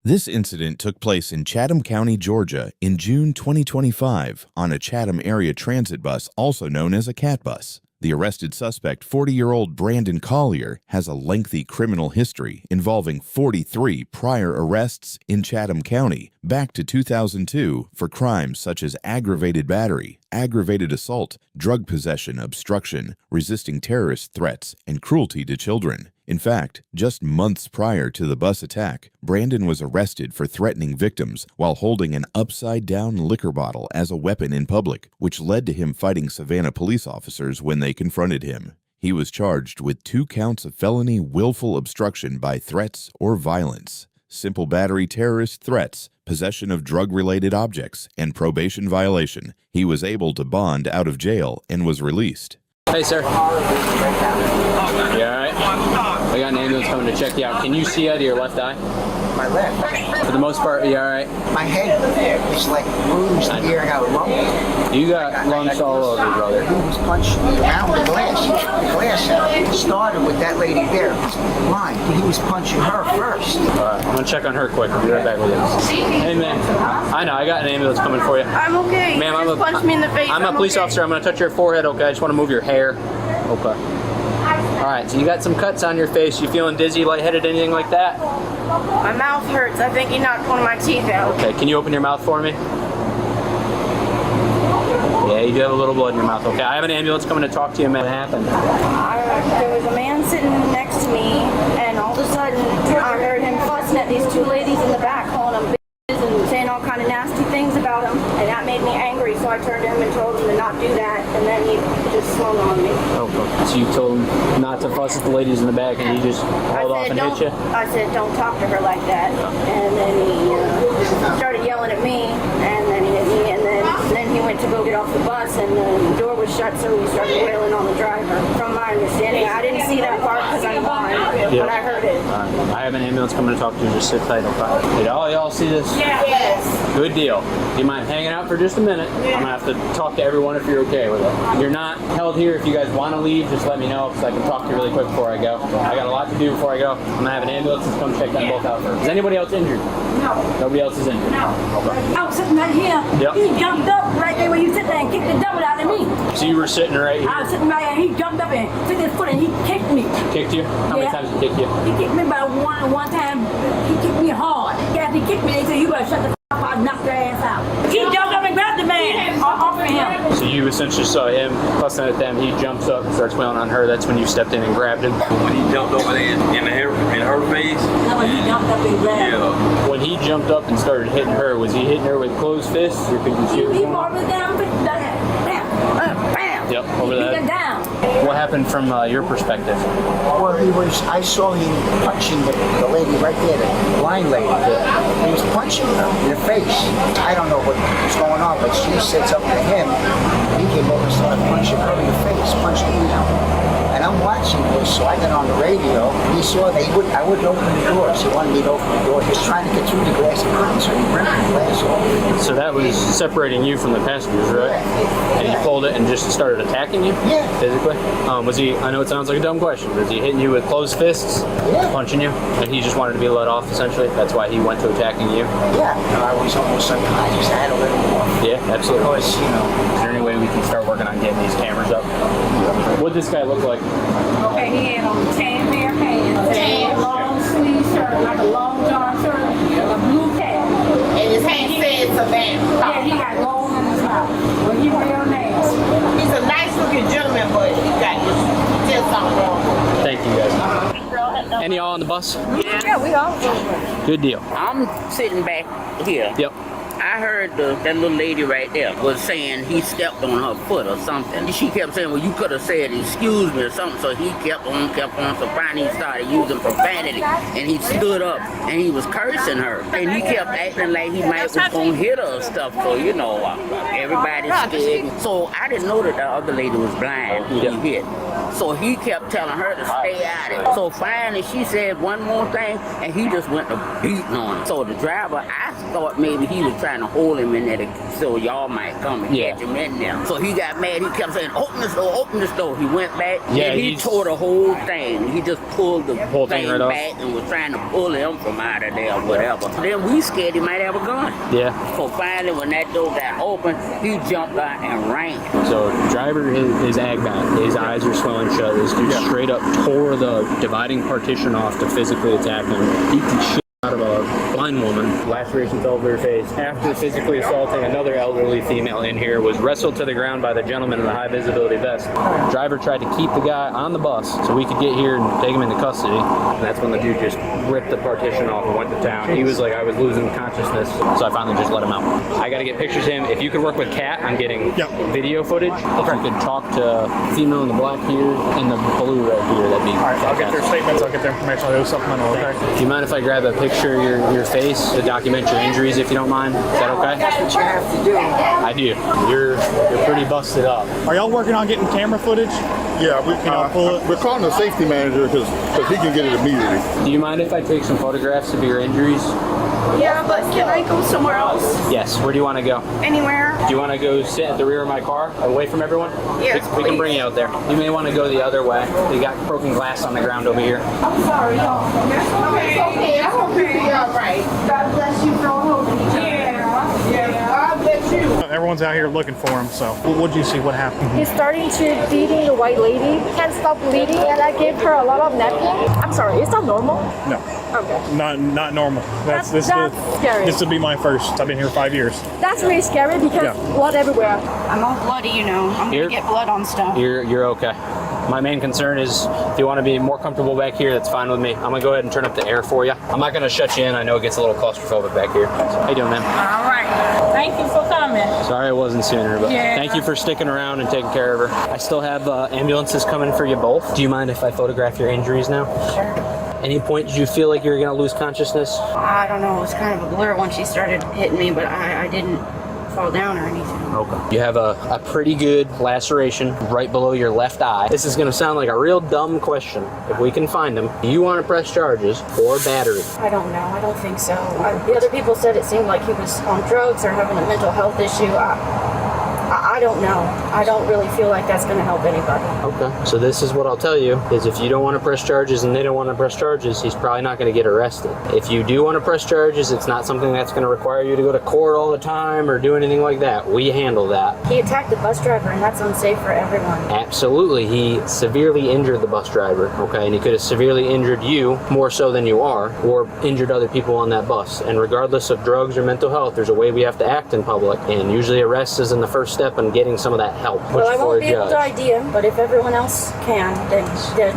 This incident took place in Chatham County, Georgia in June 2025 on a Chatham area transit bus, also known as a CAT bus. The arrested suspect, 40-year-old Brandon Collier, has a lengthy criminal history involving 43 prior arrests in Chatham County back to 2002 for crimes such as aggravated battery, aggravated assault, drug possession, obstruction, resisting terrorist threats, and cruelty to children. In fact, just months prior to the bus attack, Brandon was arrested for threatening victims while holding an upside-down liquor bottle as a weapon in public, which led to him fighting Savannah police officers when they confronted him. He was charged with 2 counts of felony willful obstruction by threats or violence, simple battery terrorist threats, possession of drug-related objects, and probation violation. He was able to bond out of jail and was released. Hey, sir. You all right? I got an ambulance coming to check you out. Can you see out of your left eye? My left. For the most part, you all right? My head is like bruised here. I got lumps. You got lumps all over, brother. He was punching me around the glass. The glass started with that lady there. Mine. He was punching her first. All right, I'm gonna check on her quick. I'll be right back with you. Hey, man. I know. I got an ambulance coming for you. I'm okay. Ma'am, you just punched me in the face. I'm a police officer. I'm gonna touch your forehead. Okay. I just want to move your hair. Okay. All right, so you got some cuts on your face. You feeling dizzy, lightheaded, anything like that? My mouth hurts. I think he knocked one of my teeth out. Okay, can you open your mouth for me? Yeah, you do have a little blood in your mouth. Okay, I have an ambulance coming to talk to you, man. What happened? There was a man sitting next to me, and all of a sudden, I heard him fussing at these 2 ladies in the back, calling them bitches and saying all kind of nasty things about him, and that made me angry, so I turned to him and told him to not do that, and then he just swung on me. Okay. So you told him not to fuss at the ladies in the back, and he just hauled off and hit you? I said, don't talk to her like that. And then he started yelling at me, and then he hit me, and then he went to go get off the bus, and the door was shut, so he started wailing on the driver. From my understanding, I didn't see that part because I'm blind, but I heard it. I have an ambulance coming to talk to you. Just sit tight, okay? Did all y'all see this? Yes. Good deal. Do you mind hanging out for just a minute? I'm gonna have to talk to everyone if you're okay with it. You're not held here. If you guys want to leave, just let me know because I can talk to you really quick before I go. I got a lot to do before I go. I'm gonna have an ambulance that's come check them both out first. Is anybody else injured? No. Nobody else is injured? No. Okay. I was sitting right here. Yep. He jumped up right there where you sit there and kicked the devil out of me. So you were sitting right here? I was sitting right here. He jumped up and took his foot and he kicked me. Kicked you? How many times did he kick you? He kicked me by one time. He kicked me hard. After he kicked me, they said, you better shut the f*** up. I'll knock your ass out. He jumped up and grabbed the man off of him. So you essentially saw him fussing at them. He jumps up and starts wailing on her. That's when you stepped in and grabbed him. When he jumped over there in her face. No, when he jumped up and grabbed her. Yeah. When he jumped up and started hitting her, was he hitting her with closed fists or could you see what was He going on? brought me down, bam, bam. Yep, over He that. went down. What happened from your perspective? Well, I saw him punching the lady right there, the blind lady. He was punching her in the face. I don't know what was going on, but she said something to him. He came over and started punching her in the face, punching me out. And I'm watching this, so I got on the radio. He saw that I wouldn't open the doors. He wanted me to open the door. He was trying to get through the glass. He couldn't, so he ripped the glass off. So that was separating you from the passengers, right? And he pulled it and just started attacking you? Yeah. Physically? Was he, I know it sounds like a dumb question, but was he hitting you with closed fists? Yeah. Punching you? And he just wanted to be let off, essentially? That's why he went to attacking you? Yeah. I was almost unconscious. I had to let him off. Yeah, absolutely. Because, Is there any way we can start working on getting these cameras up? What'd this guy look like? Okay, he had on tan pair of pants, a long sleeve shirt, like a long john shirt, a blue cap. And his hand said Savannah. Yeah, he got gold in his mouth. Well, he real nice. He's a nice looking gentleman, but he got just something wrong. Thank you, guys. Any y'all on the bus? Yeah, we all. Good deal. I'm sitting back here. Yep. I heard that little lady right there was saying he stepped on her foot or something. She kept saying, well, you could have said excuse me or something. So he kept on. So finally he started using profanity. And he stood up and he was cursing her. And he kept acting like he might was going to hit her or stuff. So, everybody's scared. So I didn't know that the other lady was blind who he hit. So he kept telling her to stay out of it. So finally she said one more thing, and he just went to beating on him. So the driver, I thought maybe he was trying to hold him in there so y'all might come and catch him in there. So he got mad. He kept saying, open this door, open this door. He went back, and he tore the whole thing. He just pulled the whole thing right back and was trying to pull him from out of there or whatever. So then we scared he might have a gun. Yeah. So finally when that door got open, he jumped out and ran. So driver is ag-back. His eyes are swelling shut. This dude straight up tore the dividing partition off to physically attack him. Beat the shit out of a blind woman. Lacerations all over her face. After physically assaulting another elderly female in here, was wrestled to the ground by the gentleman in the high visibility vest. Driver tried to keep the guy on the bus so we could get here and take him into custody. And that's when the dude just ripped the partition off and went to town. He was like, I was losing consciousness, so I finally just let him out. I gotta get pictures of him. If you could work with Kat on getting video footage, if you could talk to female in the black here and the blue right here, that'd be Alright, I'll get their statements, I'll get their information, I'll do supplemental, okay? Do you mind if I grab a picture of your face to document your injuries, if you don't mind? Is that okay? That's what you have to do. I do. You're pretty busted up. Are y'all working on getting camera footage? Yeah, we're calling the safety manager because he can get it immediately. Do you mind if I take some photographs of your injuries? Yeah, but can I go somewhere else? Yes. Where do you want to go? Anywhere? Do you want to go sit at the rear of my car, away from everyone? Yes, we can bring you out there. You may want to go the other way. You got broken glass on the ground over here. I'm sorry, y'all. Okay, I hope you'll be all right. God bless you for holding each other. Yeah, God bless you. Everyone's out here looking for him, so what'd you see? What happened? He's starting to beating the white lady. Can't stop bleeding, and I gave her a lot of napkins. I'm sorry, is that normal? No. Okay. Not normal. That's scary. This would be my first. I've been here 5 years. That's really scary because blood everywhere. I'm all bloody, you know. I'm gonna get blood on stuff. You're okay. My main concern is if you want to be more comfortable back here, that's fine with me. I'm gonna go ahead and turn up the air for you. I'm not gonna shut you in. I know it gets a little claustrophobic back here. So, how you doing, man? All right. Thank you for coming. Sorry I wasn't sooner, but thank you for sticking around and taking care of her. I still have ambulances coming for you both. Do you mind if I photograph your injuries now? Sure. Any point did you feel like you were gonna lose consciousness? I don't know. It was kind of a blur when she started hitting me, but I didn't fall down or anything. Okay. You have a pretty good laceration right below your left eye. This is gonna sound like a real dumb question. If we can find him, do you want to press charges or battery? I don't know. I don't think so. The other people said it seemed like he was on drugs or having a mental health issue. I don't know. I don't really feel like that's going to help anybody. Okay. So this is what I'll tell you, is if you don't want to press charges and they don't want to press charges, he's probably not going to get arrested. If you do want to press charges, it's not something that's going to require you to go to court all the time or do anything like that. We handle that. He attacked the bus driver, and that's unsafe for everyone. Absolutely. He severely injured the bus driver, okay? And he could have severely injured you more so than you are, or injured other people on that bus. And regardless of drugs or mental health, there's a way we have to act in public, and usually arrest is in the first step in getting some of that help. Well, I won't be able to ID him, but if everyone else can, then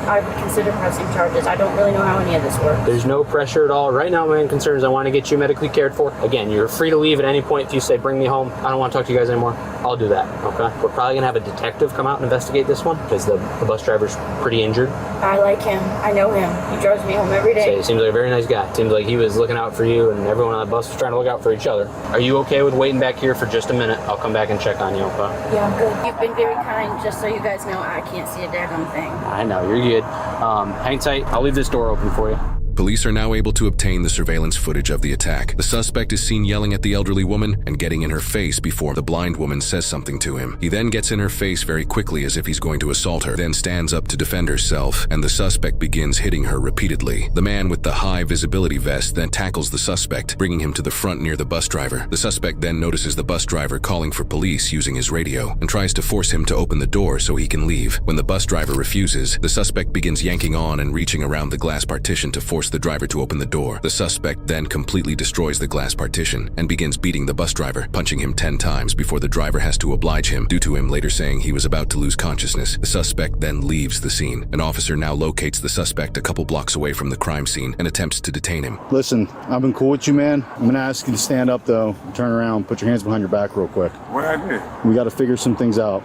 I would consider pressing charges. I don't really know how any of this works. There's no pressure at all. Right now, my main concern is I want to get you medically cared for. Again, you're free to leave at any point. If you say, bring me home, I don't want to talk to you guys anymore, I'll do that, okay? We're probably going to have a detective come out and investigate this one because the bus driver's pretty injured. I like him. I know him. He drives me home every day. So he seems like a very nice guy. Seems like he was looking out for you and everyone on the bus was trying to look out for each other. Are you okay with waiting back here for just a minute? I'll come back and check on you, okay? Yeah, I'm good. You've been very kind. Just so you guys know, I can't see a daggone thing. I know, you're good. Hang tight. I'll leave this door open for you. Police are now able to obtain the surveillance footage of the attack. The suspect is seen yelling at the elderly woman and getting in her face before the blind woman says something to him. He then gets in her face very quickly as if he's going to assault her, then stands up to defend herself, and the suspect begins hitting her repeatedly. The man with the high visibility vest then tackles the suspect, bringing him to the front near the bus driver. The suspect then notices the bus driver calling for police using his radio and tries to force him to open the door so he can leave. When the bus driver refuses, the suspect begins yanking on and reaching around the glass partition to force the driver to open the door. The suspect then completely destroys the glass partition and begins beating the bus driver, punching him 10 times before the driver has to oblige him, due to him later saying he was about to lose consciousness. The suspect then leaves the scene. An officer now locates the suspect a couple blocks away from the crime scene and attempts to detain him. Listen, I've been cool with you, man. I'm gonna ask you to stand up though, turn around, put your hands behind your back real quick. What I did? We gotta figure some things out,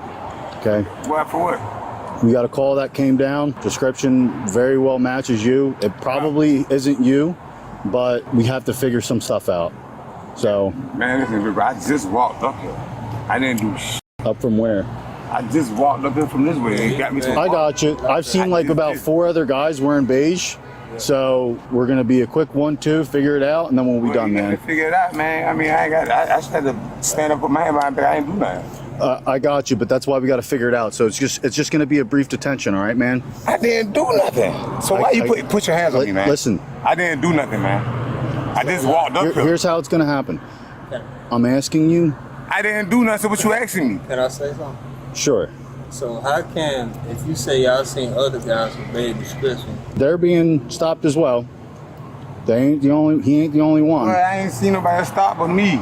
okay? What for what? We got a call that came down. Description very well matches you. It probably isn't you, but we have to figure some stuff out. So. Man, listen, I just walked up here. I didn't do shit. Up from where? I just walked up here from this way and got me some. I got you. I've seen like about 4 other guys wearing beige. So we're gonna be a quick 1-2, figure it out, and then we'll be done, man. Figure it out, man. I mean, I just had to stand up with my hand behind my back. I ain't do nothing. I got you, but that's why we got to figure it out. So it's just gonna be a brief detention, all right, man? I didn't do nothing. So why you put your hands on me, man? Listen. I didn't do nothing, man. I just walked up here. Here's how it's gonna happen. I'm asking you. I didn't do nothing. So what you asking me? Can I say something? Sure. So how can, if you say y'all seen other guys with bad description, they're being stopped as well. They ain't the only. He ain't the only one. Well, I ain't seen nobody stop but me.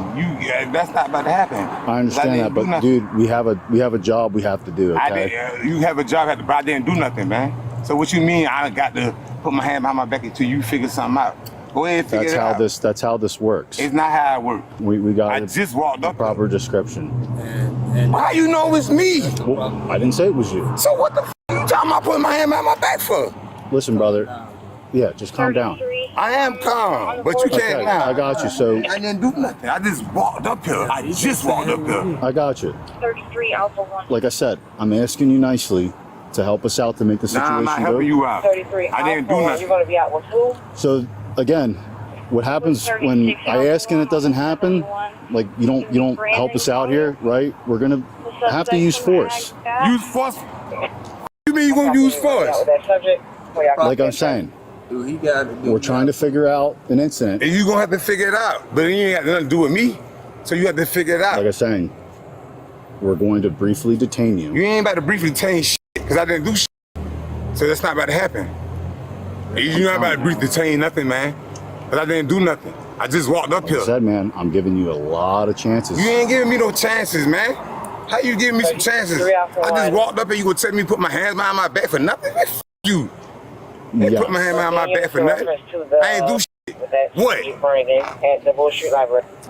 That's not about to happen. I understand that, but dude, we have a job we have to do. Okay. You have a job, but I didn't do nothing, man. So what you mean? I got to put my hand behind my back until you figure something out. Go ahead, figure it out. That's how this works. It's not how it works. We got. I just walked up. Proper description. and how you know it's me? Well, I didn't say it was you. So what the f you talking about putting my hand behind my back for? Listen, brother. Yeah, just calm down. I am calm, but you can't now. I got you. So I didn't do nothing. I just walked up here. I just walked up here. I got you. 33 Alpha 1. Like I said, I'm asking you nicely to help us out to make the situation I'm not go. helping you out. 33 I didn't do nothing. You're going to be out with who? So again, what happens when I ask and it doesn't happen? Like you don't help us out here, right? We're gonna have to use force. Use force? You mean you gonna use force? Like I'm saying. We're trying to figure out an incident. And you're gonna have to figure it out. But you ain't got nothing to do with me. So you have to figure it out. Like I'm saying, we're going to briefly detain you. You ain't about to briefly detain shit, because I didn't do shit. So that's not about to happen. You're not about to briefly detain nothing, man. Because I didn't do nothing. I just walked up here. Like I said, man, I'm giving you a lot of chances. You ain't giving me no chances, man. How you giving me some chances? I just walked up here, you gonna tell me to put my hands behind my back for nothing? Man, f you. I ain't put my hand behind my back for nothing. I ain't do shit. What?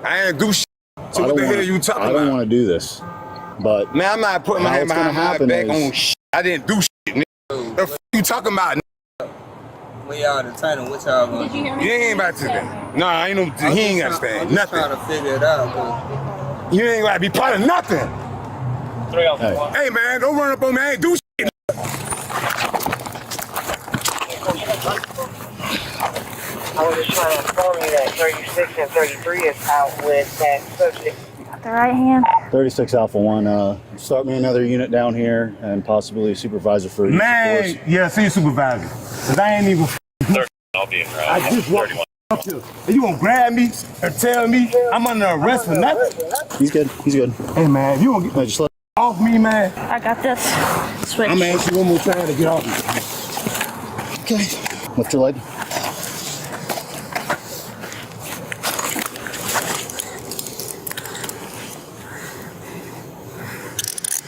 I ain't do shit. So what the hell are you talking about? I don't want to do this, but man, I'm not putting my hand behind my back on shit. I didn't do shit, nigga. The f you talking about, nigga? when y'all detaining, what y'all gonna do? You ain't about to stand. Nah, I ain't no, he ain't got to stand. Nothing. I'm trying to figure it out, you ain't got to be part of nothing. Hey man, don't run up on me. I ain't do shit. I was just trying to inform you that 36 and 33 is out with that subject. The right hand. 36 Alpha 1, start me another unit down here and possibly a supervisor for use of force. Yeah, see supervisor. Cause I ain't even. I'll be in route. I just walked up here. And you gonna grab me and tell me I'm under arrest for nothing? He's good. He's good. Hey man, you gonna get just let off me, man? I got this. Switch. I'm gonna ask you one more time to get off me. Okay. Lift your leg.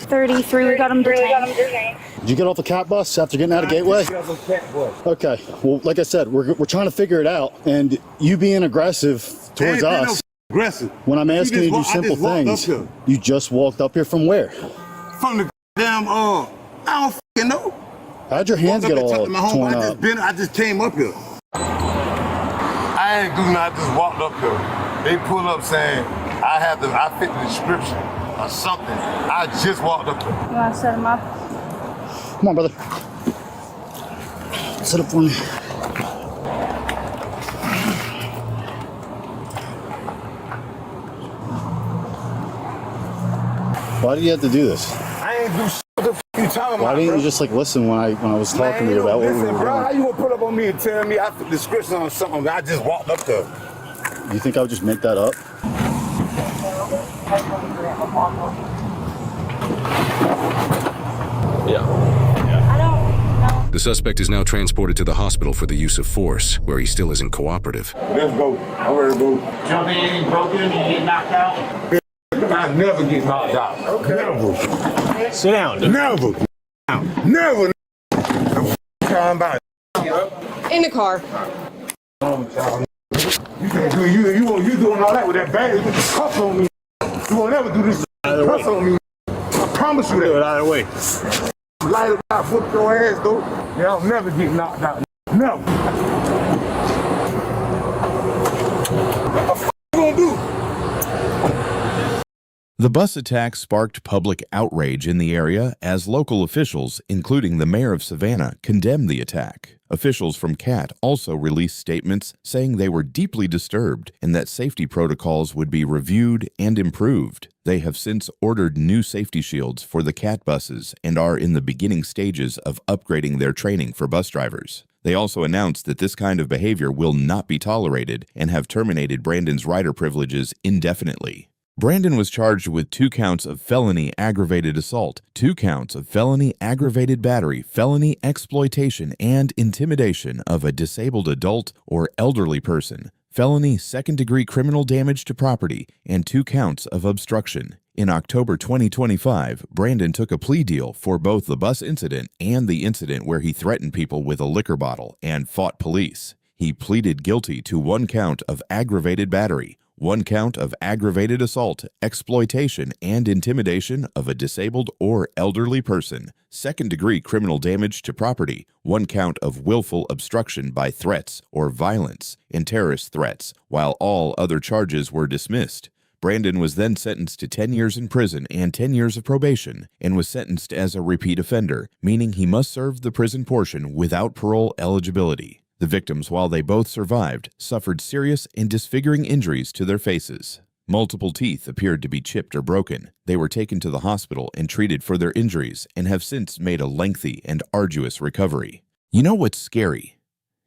$33. We got him detained. Did you get off the cat bus after getting out of Gateway? Okay. Well, like I said, we're trying to figure it out, and you being aggressive towards us. Aggressive. When I'm asking you to do simple things, you just walked up here from where? From the damn I don't fucking know. How'd your hands get all torn up? I just came up here. I ain't do nothing. I just walked up here. They pull up saying I fit the description or something. I just walked up here. You want to set him up? Come on, brother. Set up for me. Why did you have to do this? I ain't do shit. What the f you talking about? Why didn't you just like listen when I was talking to you about what we were doing? How you gonna pull up on me and tell me I fit the description on something? I just walked up there. You think I would just make that up? The suspect is now transported to the hospital for the use of force, where he still isn't cooperative. Let's go. I'm ready to go. Jump in, you broken, you get knocked out. I never get knocked out. Okay. Never. Sit down. Dude. Never. Never. Talking about In the car. You can't do you doing all that with that bag with the cuff on me. You won't ever do this cuff on me. I promise you that. Do it either way. Light it out, whoop your ass though. Yeah, I'll never get knocked out. Never. What the f you gonna do? The bus attack sparked public outrage in the area as local officials, including the mayor of Savannah, condemned the attack. Officials from CAT also released statements saying they were deeply disturbed and that safety protocols would be reviewed and improved. They have since ordered new safety shields for the CAT buses and are in the beginning stages of upgrading their training for bus drivers. They also announced that this kind of behavior will not be tolerated and have terminated Brandon's rider privileges indefinitely. Brandon was charged with 2 counts of felony aggravated assault, 2 counts of felony aggravated battery, felony exploitation, and intimidation of a disabled adult or elderly person, felony second-degree criminal damage to property, and 2 counts of obstruction. In October 2025, Brandon took a plea deal for both the bus incident and the incident where he threatened people with a liquor bottle and fought police. He pleaded guilty to 1 count of aggravated battery, 1 count of aggravated assault, exploitation, and intimidation of a disabled or elderly person, second-degree criminal damage to property, 1 count of willful obstruction by threats or violence, and terrorist threats, while all other charges were dismissed. Brandon was then sentenced to 10 years in prison and 10 years of probation, and was sentenced as a repeat offender, meaning he must serve the prison portion without parole eligibility. The victims, while they both survived, suffered serious and disfiguring injuries to their faces. Multiple teeth appeared to be chipped or broken. They were taken to the hospital and treated for their injuries and have since made a lengthy and arduous recovery. You know what's scary?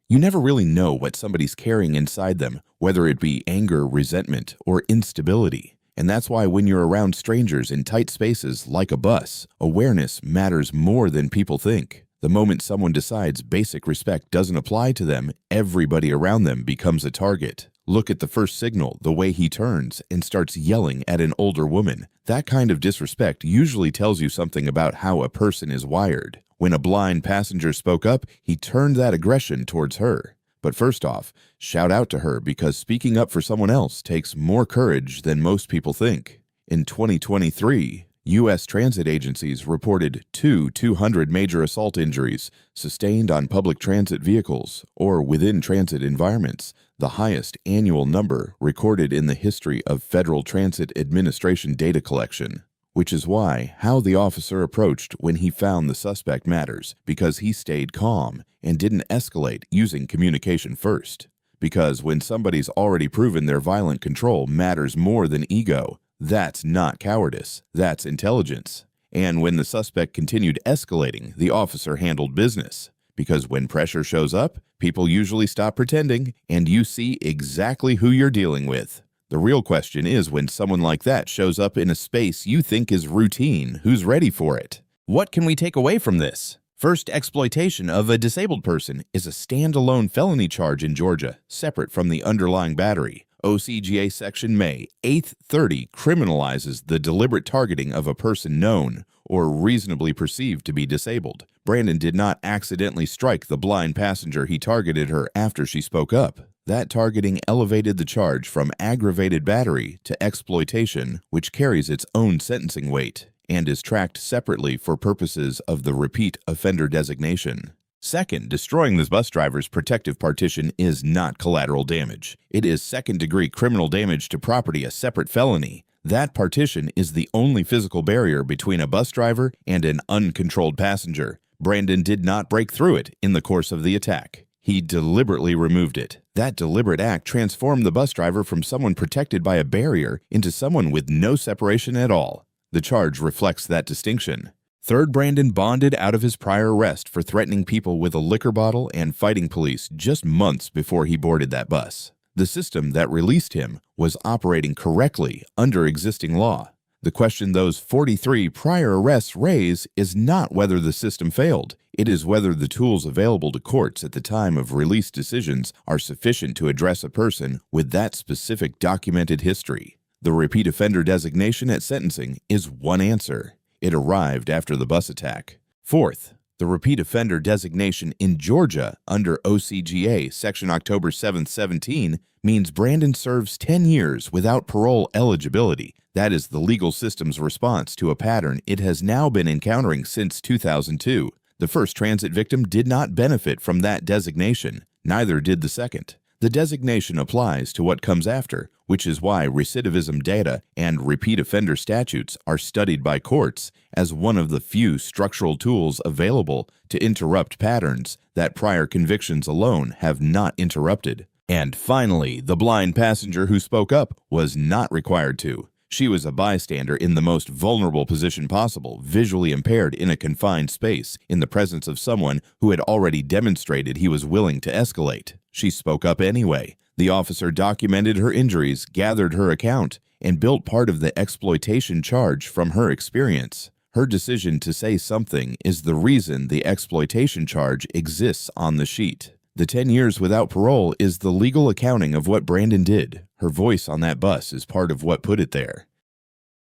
You never really know what somebody's carrying inside them, whether it be anger, resentment, or instability. And that's why when you're around strangers in tight spaces like a bus, awareness matters more than people think. The moment someone decides basic respect doesn't apply to them, everybody around them becomes a target. Look at the first signal, the way he turns and starts yelling at an older woman. That kind of disrespect usually tells you something about how a person is wired. When a blind passenger spoke up, he turned that aggression towards her. But first off, shout out to her because speaking up for someone else takes more courage than most people think. In 2023, U.S. transit agencies reported 200 major assault injuries sustained on public transit vehicles or within transit environments, the highest annual number recorded in the history of Federal Transit Administration data collection. Which is why how the officer approached when he found the suspect matters, because he stayed calm and didn't escalate using communication first. Because when somebody's already proven their violent control matters more than ego, that's not cowardice, that's intelligence. And when the suspect continued escalating, the officer handled business. Because when pressure shows up, people usually stop pretending, and you see exactly who you're dealing with. The real question is when someone like that shows up in a space you think is routine, who's ready for it? What can we take away from this? First, exploitation of a disabled person is a standalone felony charge in Georgia, separate from the underlying battery. OCGA Section May 8th 30 criminalizes the deliberate targeting of a person known or reasonably perceived to be disabled. Brandon did not accidentally strike the blind passenger. He targeted her after she spoke up. That targeting elevated the charge from aggravated battery to exploitation, which carries its own sentencing weight and is tracked separately for purposes of the repeat offender designation. Second, destroying this bus driver's protective partition is not collateral damage. It is second-degree criminal damage to property, a separate felony. That partition is the only physical barrier between a bus driver and an uncontrolled passenger. Brandon did not break through it in the course of the attack. He deliberately removed it. That deliberate act transformed the bus driver from someone protected by a barrier into someone with no separation at all. The charge reflects that distinction. Third, Brandon bonded out of his prior arrest for threatening people with a liquor bottle and fighting police just months before he boarded that bus. The system that released him was operating correctly under existing law. The question those 43 prior arrests raise is not whether the system failed. It is whether the tools available to courts at the time of release decisions are sufficient to address a person with that specific documented history. The repeat offender designation at sentencing is one answer. It arrived after the bus attack. Fourth, the repeat offender designation in Georgia under OCGA Section October 7th, 17 means Brandon serves 10 years without parole eligibility. That is the legal system's response to a pattern it has now been encountering since 2002. The first transit victim did not benefit from that designation. Neither did the second. The designation applies to what comes after, which is why recidivism data and repeat offender statutes are studied by courts as one of the few structural tools available to interrupt patterns that prior convictions alone have not interrupted. And finally, the blind passenger who spoke up was not required to. She was a bystander in the most vulnerable position possible, visually impaired in a confined space, in the presence of someone who had already demonstrated he was willing to escalate. She spoke up anyway. The officer documented her injuries, gathered her account, and built part of the exploitation charge from her experience. Her decision to say something is the reason the exploitation charge exists on the sheet. The 10 years without parole is the legal accounting of what Brandon did. Her voice on that bus is part of what put it there.